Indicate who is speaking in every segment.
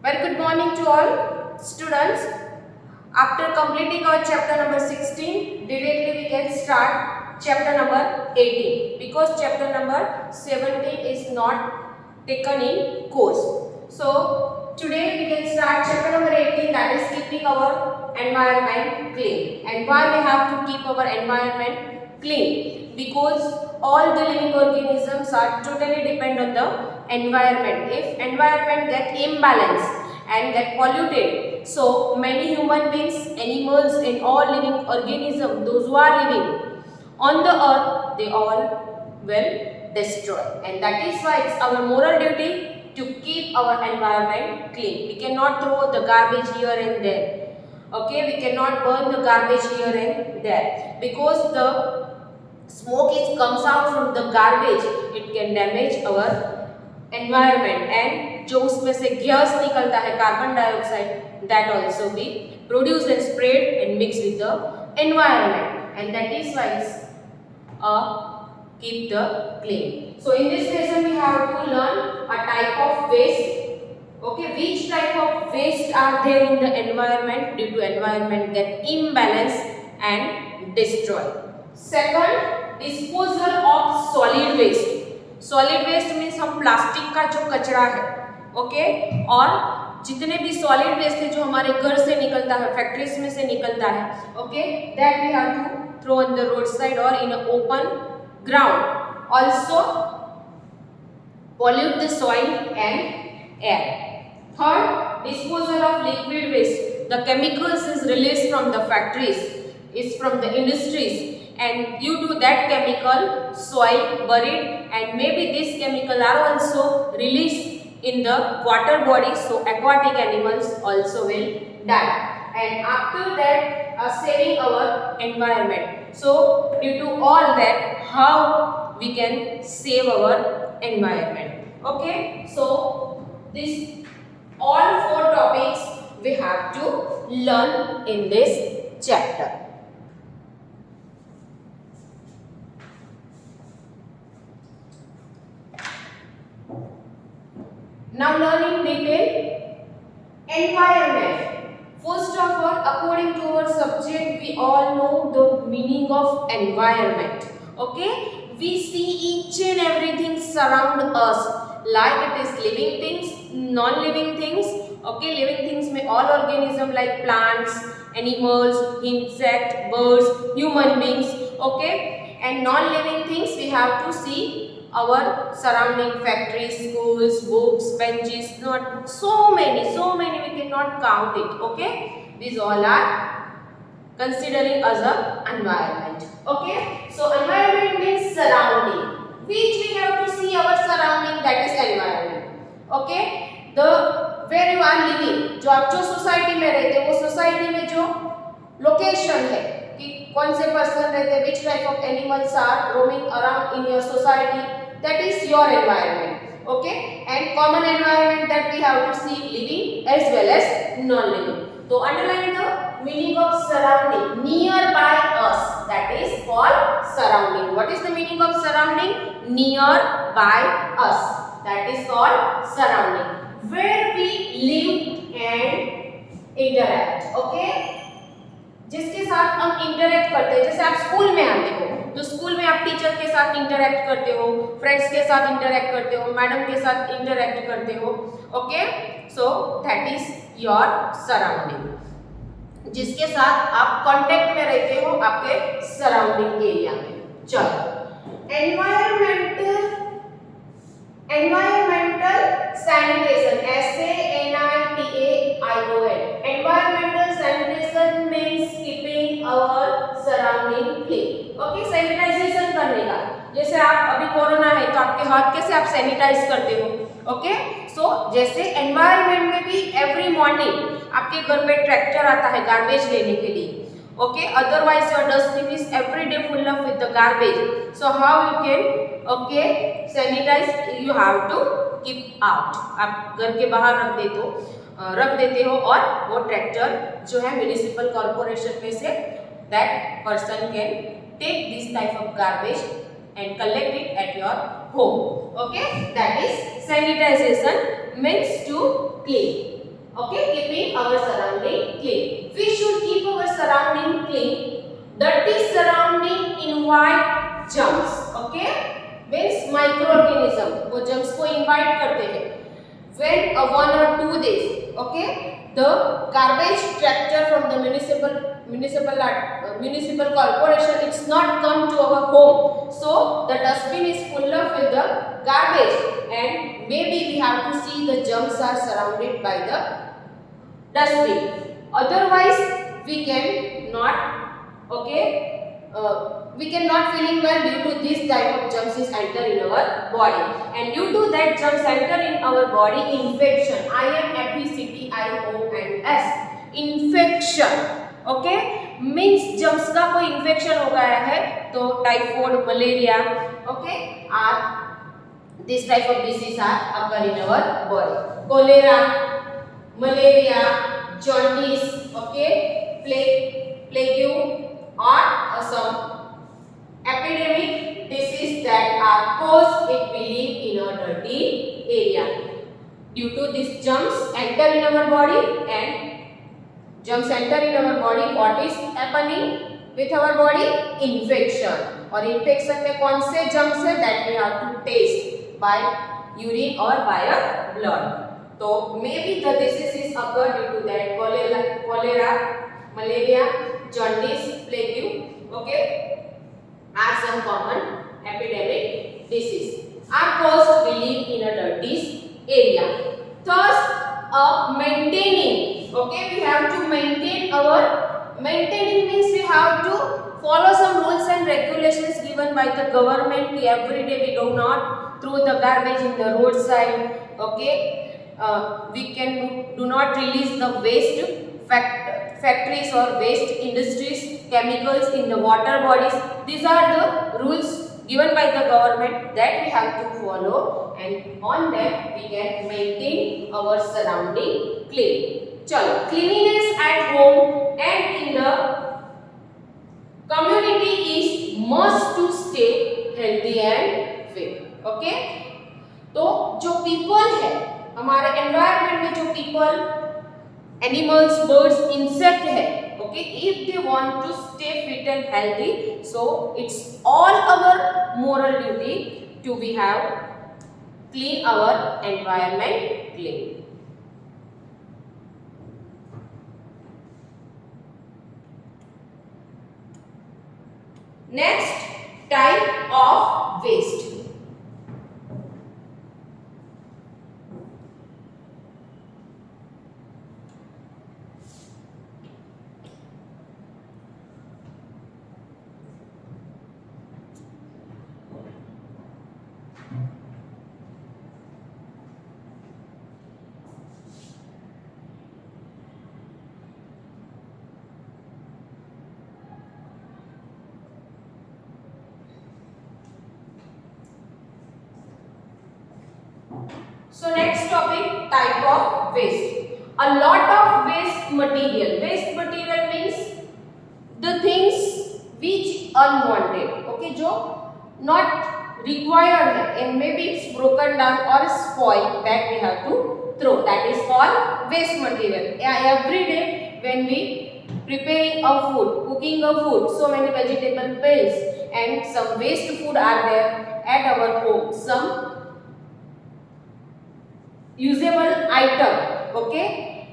Speaker 1: Very good morning to all students. After completing our chapter number 16, directly we can start chapter number 18 because chapter number 17 is not taken in course. So today we can start chapter number 18, that is keeping our environment clean. And why we have to keep our environment clean? Because all the living organisms are totally depend on the environment. If environment get imbalanced and get polluted, so many human beings, animals and all living organisms, those who are living on the earth, they all will destroy. And that is why it's our moral duty to keep our environment clean. We cannot throw the garbage here and there. Okay, we cannot burn the garbage here and there because the smoke comes out from the garbage, it can damage our environment. And जो उसमें से gas निकलता है carbon dioxide, that also be produced and sprayed and mixed with the environment, and that is why keep the clean. So in this lesson we have to learn a type of waste. Okay, which type of waste are there in the environment due to environment get imbalance and destroy. Second, disposal of solid waste. Solid waste means हम plastic का जो कचरा है, okay, और जितने भी solid waste है जो हमारे घर से निकलता है, फैक्ट्रीज में से निकलता है, okay, that we have to throw on the road side और in open ground. Also pollute the soil and air. Third, disposal of liquid waste. The chemicals is released from the factories, is from the industries, and due to that chemical soil buried, and maybe this chemical are also released in the water body, so aquatic animals also will die. And after that saving our environment. So due to all that, how we can save our environment. Okay, so this all four topics we have to learn in this chapter. Now learn in detail environment. First of all, according to our subject, we all know the meaning of environment. Okay, we see each and everything surround us, like it is living things, non-living things. Okay, living things may all organism like plants, animals, insect, birds, human beings. Okay, and non-living things we have to see our surrounding factories, schools, books, benches, not so many we cannot count it. Okay, these all are considering as a environment. Okay, so environment means surrounding, which we have to see our surrounding, that is environment. Okay, the where you are living, जो आप जो society में रहते हो वो society में जो location है कि कौन से पर्सन रहते हैं, which type of animals are roaming around in your society, that is your environment. Okay, and common environment that we have to see living as well as non-living. So underline the meaning of surrounding, nearby us, that is called surrounding. What is the meaning of surrounding? Nearby us, that is called surrounding, where we live and interact. Okay, जिसके साथ हम interact करते हैं, जैसे आप school में आते हो तो स्कूल में आप टीचर के साथ इंटरेक्ट करते हो, फ्रेंड्स के साथ इंटरेक्ट करते हो, मैडम के साथ इंटरेक्ट करते हो. Okay, so that is your surrounding, जिसके साथ आप कांटेक्ट में रहते हो आपके सराउंडिंग एरिया में. चलो, environmental sanitation, SANITAION. Environmental sanitation means keeping our surrounding clean. Okay, sanitization करने का, जैसे आप अभी कोरोना है तो आपके हाथ कैसे आप सैनिटाइज करते हो. ओके, सो जैसे एनवायरमेंट में भी एवरी मॉर्निंग आपके घर पे ट्रैक्टर आता है गार्बेज लेने के लिए. Okay, otherwise your dustbin is every day full of with the garbage. So how you can sanitize? You have to keep out. आप घर के बाहर रख देते हो और वो ट्रैक्टर जो है म्युनिसिपल कॉर्पोरेशन में से that person can take this type of garbage and collect it at your home. Okay, that is sanitization means to clean. Okay, keeping our surrounding clean. We should keep our surrounding clean. Dirty surrounding invite germs. Okay, means microorganism. वो germs को invite करते हैं. When 1 or 2 days, okay, the garbage tractor from the municipal corporation, it's not come to our home, so the dustbin is full of with the garbage, and maybe we have to see the germs are surrounded by the dustbin. Otherwise we can not, okay, we cannot feeling well due to this type of germs is enter in our body, and due to that germs enter in our body, infection, INFECTIONS, infection, okay, means germs का कोई infection हो गया है तो typhoid, malaria, okay, are this type of disease are occur in our body. Cholera, malaria, jaundice, okay, plague or some epidemic disease that are caused if we live in a dirty area. Due to these germs enter in our body, and germs enter in our body, what is happening with our body? Infection. और infection में कौन से germs है that we have to taste by urine or by a blood. तो maybe the disease is occur due to that cholera, malaria, jaundice, plague, okay, are some common epidemic disease are caused we live in a dirty area. Thus, maintaining, okay, we have to maintain our, maintaining means we have to follow some rules and regulations given by the government. Every day we do not throw the garbage in the roadside, okay, we can do not release the waste factories or waste industries, chemicals in the water bodies. These are the rules given by the government that we have to follow, and on that we can maintain our surrounding clean. Chalo, cleanliness at home and in the community is must to stay healthy and fit. Okay, तो जो people है हमारे environment में, जो people, animals, birds, insect है, okay, if they want to stay fit and healthy, so it's all our moral duty to we have clean our environment clean. Next type of waste. So next topic, type of waste. A lot of waste material. Waste material means the things which unwanted, okay, जो not required है, and maybe it's broken down or spoiled, that we have to throw. That is called waste material. Every day when we preparing a food, cooking a food, so many vegetable peels and some waste food are there at our home. Some usable item, okay,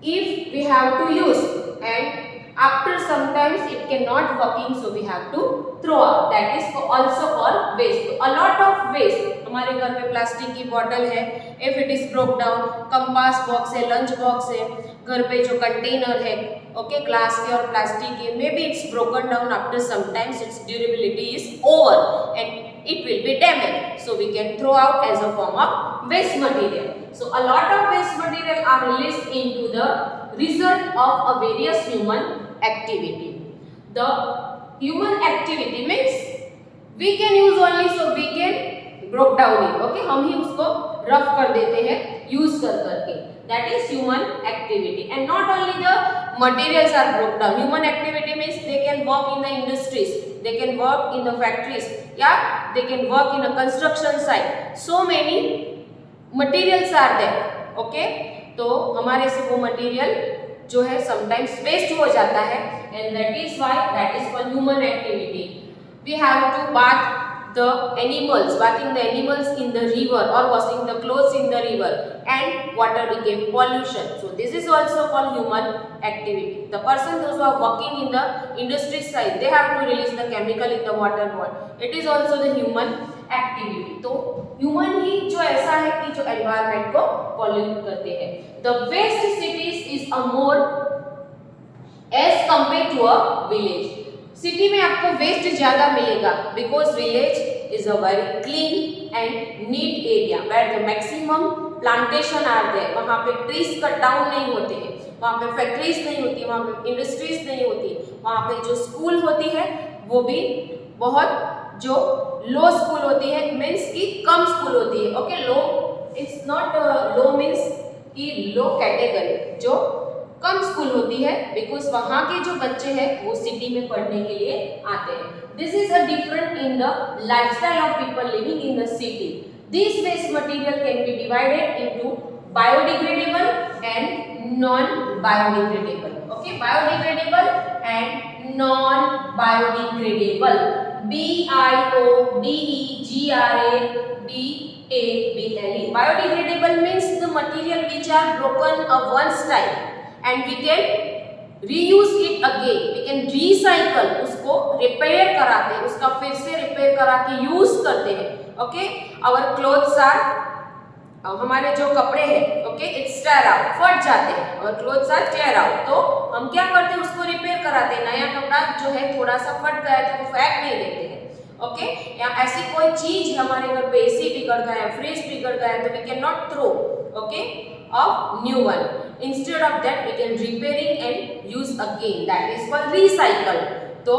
Speaker 1: if we have to use, and after sometimes it cannot working, so we have to throw out. That is also called waste. A lot of waste. हमारे घर में plastic की bottle है, if it is broke down, compass box है, lunch box है, घर पे जो कंटेनर है, okay, ग्लास के और प्लास्टिक के, maybe it's broken down after sometimes its durability is over and it will be damaged, so we can throw out as a form of waste material. So a lot of waste material are released into the result of a various human activity. The human activity means we can use only, so we can broke down it, okay, हम ही उसको rough कर देते हैं use कर करके. That is human activity, and not only the materials are broke down. Human activity means they can work in the industries, they can work in the factories, yeah, they can work in a construction site. So many materials are there, okay. तो हमारे से वो material जो है sometimes waste हो जाता है, and that is why that is called human activity. We have to bath the animals, bathing the animals in the river or washing the clothes in the river, and water became pollution. So this is also called human activity. The person those who are working in the industry side, they have to release the chemical in the water body. It is also the human activity. तो human ही जो ऐसा है कि जो environment को pollute करते हैं. The waste cities is a more as compared to a village. City में आपको वेस्ट ज्यादा मिलेगा because village is a very clean and neat area where the maximum plantation are there. वहाँ पे ट्रीज कट डाउन नहीं होते हैं, वहाँ पे फैक्ट्रीज नहीं होती, वहाँ पे इंडस्ट्रीज नहीं होती, वहाँ पे जो स्कूल होती है वो भी बहुत जो लो स्कूल होती है, मीन्स की कम स्कूल होती है. Okay, low it's not low means की लो कैटेगरी, जो कम स्कूल होती है बिकॉज वहाँ के जो बच्चे हैं वो सिटी में पढ़ने के लिए आते हैं. This is a different in the lifestyle of people living in the city. This waste material can be divided into biodegradable and non biodegradable. Okay, biodegradable and non biodegradable. BIODEGRADABLE. Biodegradable means the material which are broken of one's time and we can reuse it again. We can recycle, उसको repair कराते हैं, उसका फिर से repair करा के use करते हैं. ओके, our clothes are हमारे जो कपड़े हैं, ओके, इट्स टेयर आउट, फट जाते हैं, और क्लोथ्स आर टेयर आउट, तो हम क्या करते हैं, उसको रिपेयर कराते हैं. नया कपड़ा जो है थोड़ा सा फट गया है तो वो फेंक नहीं देते हैं. ओके, या ऐसी कोई चीज हमारे घर पे एसी बिगड़ गया है, फ्रिज बिगड़ गया है, तो we can not throw okay of new one. Instead of that we can repairing and use again, that is called recycle. So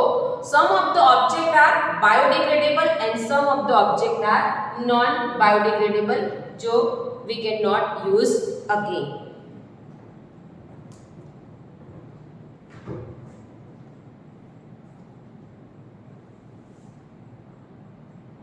Speaker 1: some of the object are biodegradable and some of the object are non biodegradable, जो we cannot use again.